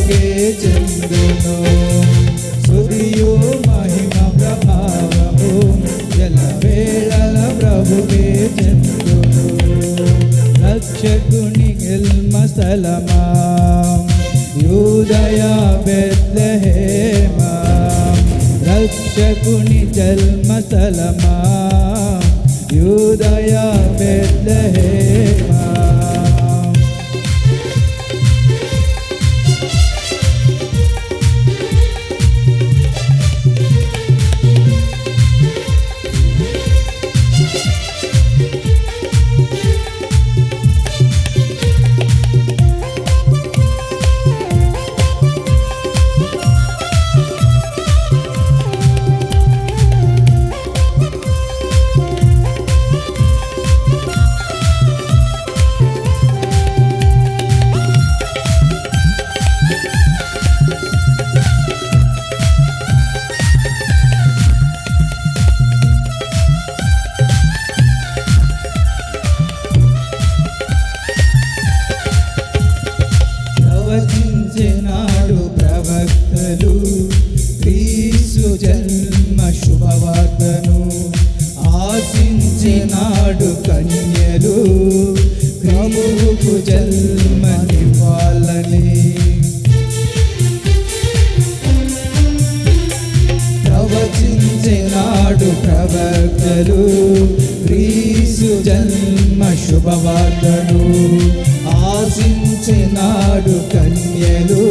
ప్రభుకే చెందును. స్తుతియు మహిమ ప్రభావము ఎల్లవేళల ప్రభుకే చెందును. రక్షకుని జన్మస్థలమా యూదయా బెత్లెహేమా, రక్షకుని జన్మస్థలమా యూదయా బెత్లెహేమా. ప్రవచించినాడు ప్రవక్తలు క్రీస్తు జన్మ శుభవార్తను, ఆశించినాడు కన్యలు ప్రభువుకు జన్మనివ్వాలని. ప్రవచించినాడు ప్రవక్తలు క్రీస్తు జన్మ శుభవార్తను, ఆశించినాడు కన్యలు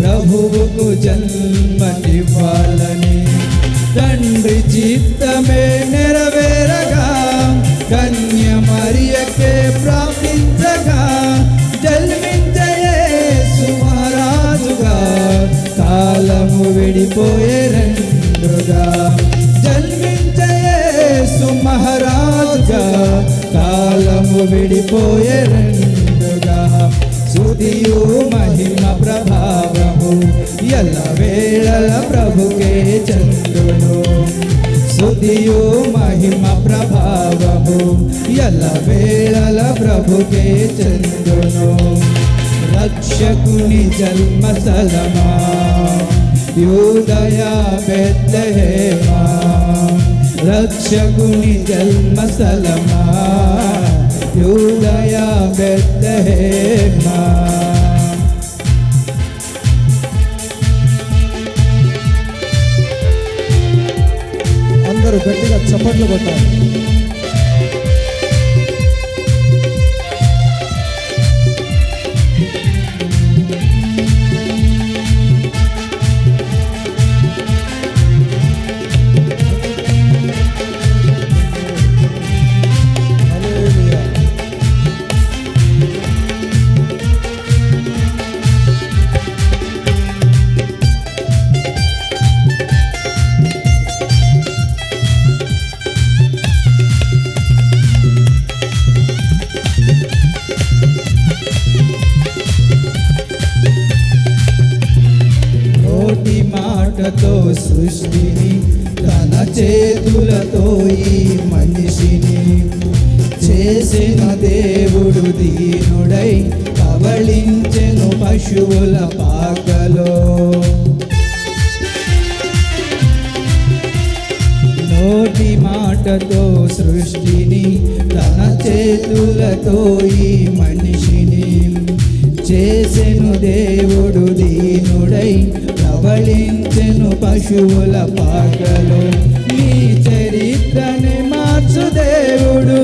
ప్రభువుకు జన్మనివ్వాలని. తండ్రి చిత్తమే నెరవేరగా కన్య మరియకే ప్రాప్తించగా జన్మించే యేసు మహారాజుగా కాలము విడిపోయే రెండుగా. జన్మించే యేసు మహారాజుగా కాలము విడిపోయే రెండుగా. స్తుతియు మహిమ ప్రభావము ఎల్లవేళల ప్రభుకే చెందును. స్తుతియు మహిమ ప్రభావము ఎల్లవేళల ప్రభుకే చెందును. రక్షకుని జన్మస్థలమా యూదయా బెత్లెహేమా, రక్షకుని జన్మస్థలమా యూదయా బెత్లెహేమా. అందరూ గట్టిగా చప్పట్లు కొట్టాలి. మాటతో సృష్టిని తన చేతులతో ఈ మనిషిని చేసిన దేవుడు దీనుడై కవళించెను పశువుల పాకలో. నోటి మాటతో సృష్టిని తన చేతులతో ఈ మనిషిని చేసెను దేవుడు దీనుడై కవళించెను పశువుల పాకలో. నీ చరిత్రని మార్చు దేవుడు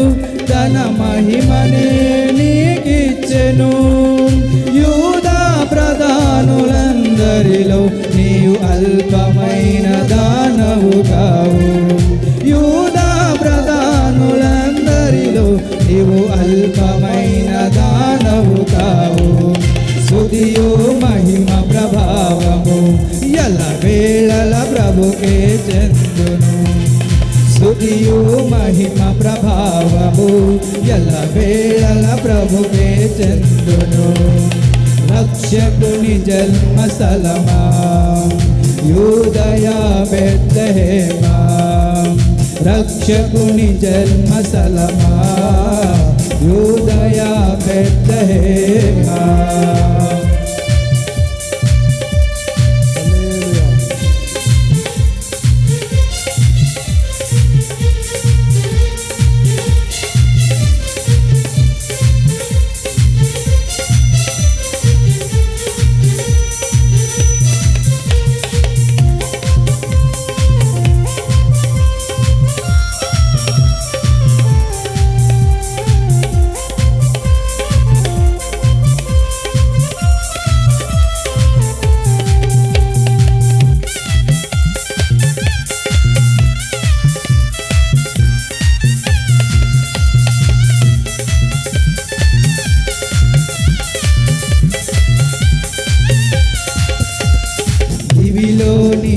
తన మహిమనే నీకిచ్చెను. యూదా ప్రధానులందరిలో నీవు అల్పమైన దానవు కావు. యూదా ప్రధానులందరిలో నీవు అల్పమైన దానవు కావు. స్తుతియు మహిమ ప్రభావము ఎల్లవేళల ప్రభుకే చెందును. స్తుతియు మహిమ ప్రభావము ఎల్లవేళల ప్రభుకే చెందును. రక్షకుని జన్మస్థలమా యూదయా బెత్లెహేమా, రక్షకుని జన్మస్థలమా యూదయా బెత్లెహేమా.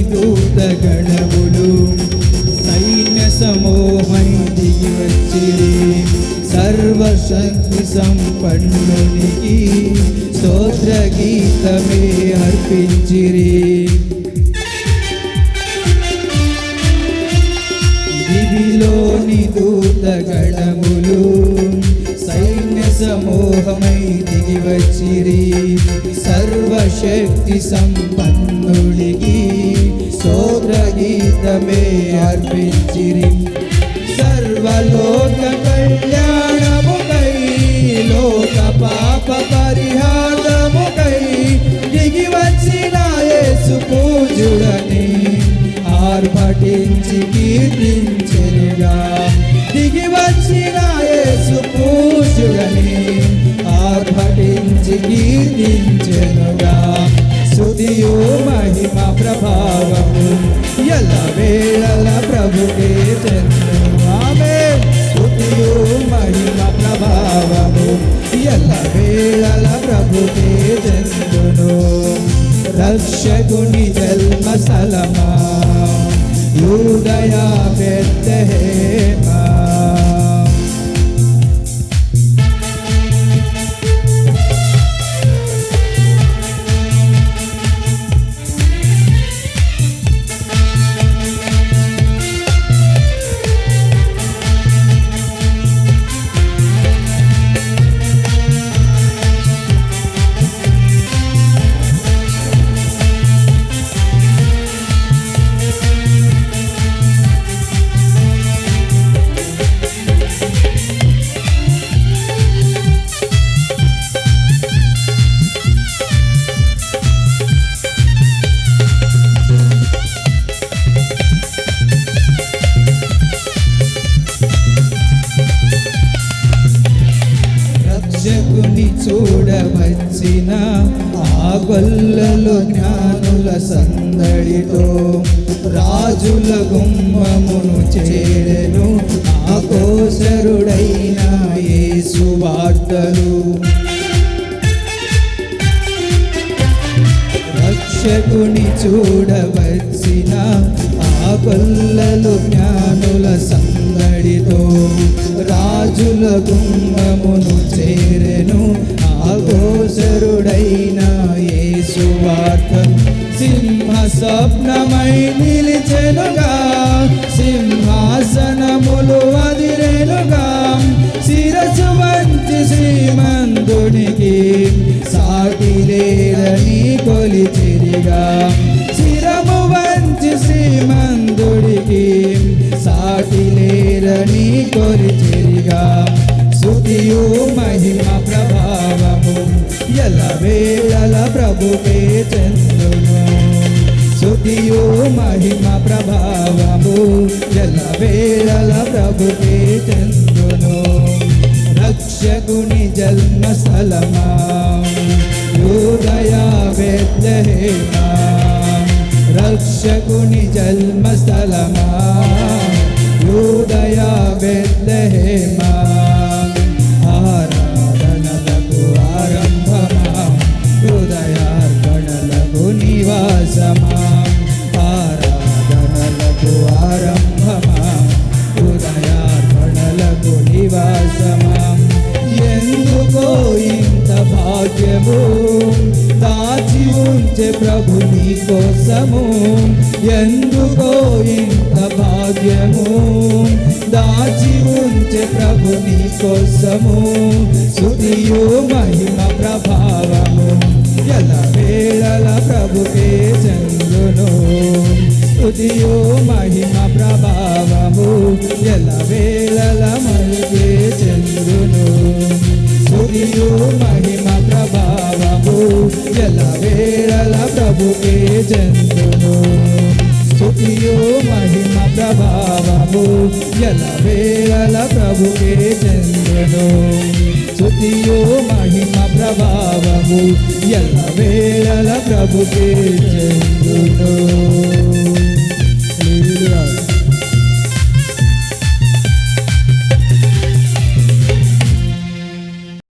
దూతగణములు సైన్య సమూహమై దిగి వచ్చిరి సర్వశక్తి సంపన్నునికి స్తోత్ర గీతమే అర్పించిరి దివిలోని దూతగణములు సైన్య సమూహమై దిగి వచ్చిరి సర్వశక్తి సంపన్నుడికి స్తోత్ర గీతమే అర్పించిరి సర్వలోక కళ్యాణముకై లోక పాప పరిహారముకై దిగి వచ్చిన యేసు పూజుడని ఆర్భటించి కీర్తించెనుగా దిగి వచ్చిన యేసు పూజుడని ఆర్భటించి కీర్తించెనుగా స్తుతియు మహిమ ప్రభావము ఎల్ల వేళల ప్రభుకే చెందును ఆమేన్ స్తుతియు మహిమ ప్రభావము ఎల్ల వేళల ప్రభుకే చెందును రక్షకుని జన్మ స్థలమా యూదయ బెత్లెహేమా రక్షకుని చూడవచ్చిన ఆ గొల్లలో జ్ఞానుల సందడితో రాజుల గుమ్మమును చేరెను ఆ కోసరుడైన యేసు వార్తలు రక్షకుని చూడవచ్చిన ఆ గొల్లలో జ్ఞానుల సందడితో రాజుల గుమ్మమును చేరెను ఆ గోచరుడైన యేసు వార్త సింహ స్వప్నమై నిలిచెనుగా సింహాసనములు అదిరెనుగా శిరసు వంచి శ్రీమంతునికి సాటి లేరని కొలిచిరిగా శిరము వంచి శ్రీమంతుడికి సాటి లేరని కొలిచిరిగా స్తుతియు మహిమ ప్రభావము ఎల్ల వేళల ప్రభుకే చెందును స్తుతియు మహిమ ప్రభావము ఎల్ల వేళల ప్రభుకే చెందును రక్షకుని జన్మ స్థలమా యూదయ బెత్లెహేమా రక్షకుని జన్మ స్థలమా యూదయ బెత్లెహేమా ఆరాధనలకు ఆరంభమా హృదయార్పణలకు నివాసమా ఆరాధనలకు ఆరంభమా హృదయార్పణలకు నివాసమా ఎందుకో ఇంత భాగ్యము దాచి ఉంచే ప్రభు నీ కోసము ఎందుకో ఇంత భాగ్యము దాచి ఉంచే ప్రభు నీ కోసము స్తుతియు మహిమ ప్రభావము ఎల్ల వేళల ప్రభుకే చెందును స్తుతియు మహిమ ప్రభావము ఎల్ల వేళల మరుకే చెందును స్తుతియు మహిమ ప్రభావము ఎల్ల వేళల ప్రభుకే చెందును స్తుతియు మహిమ ప్రభావము ఎల్ల వేళల ప్రభుకే చెందును స్తుతియు మహిమ ప్రభావము ఎల్ల వేళల ప్రభుకే చెందును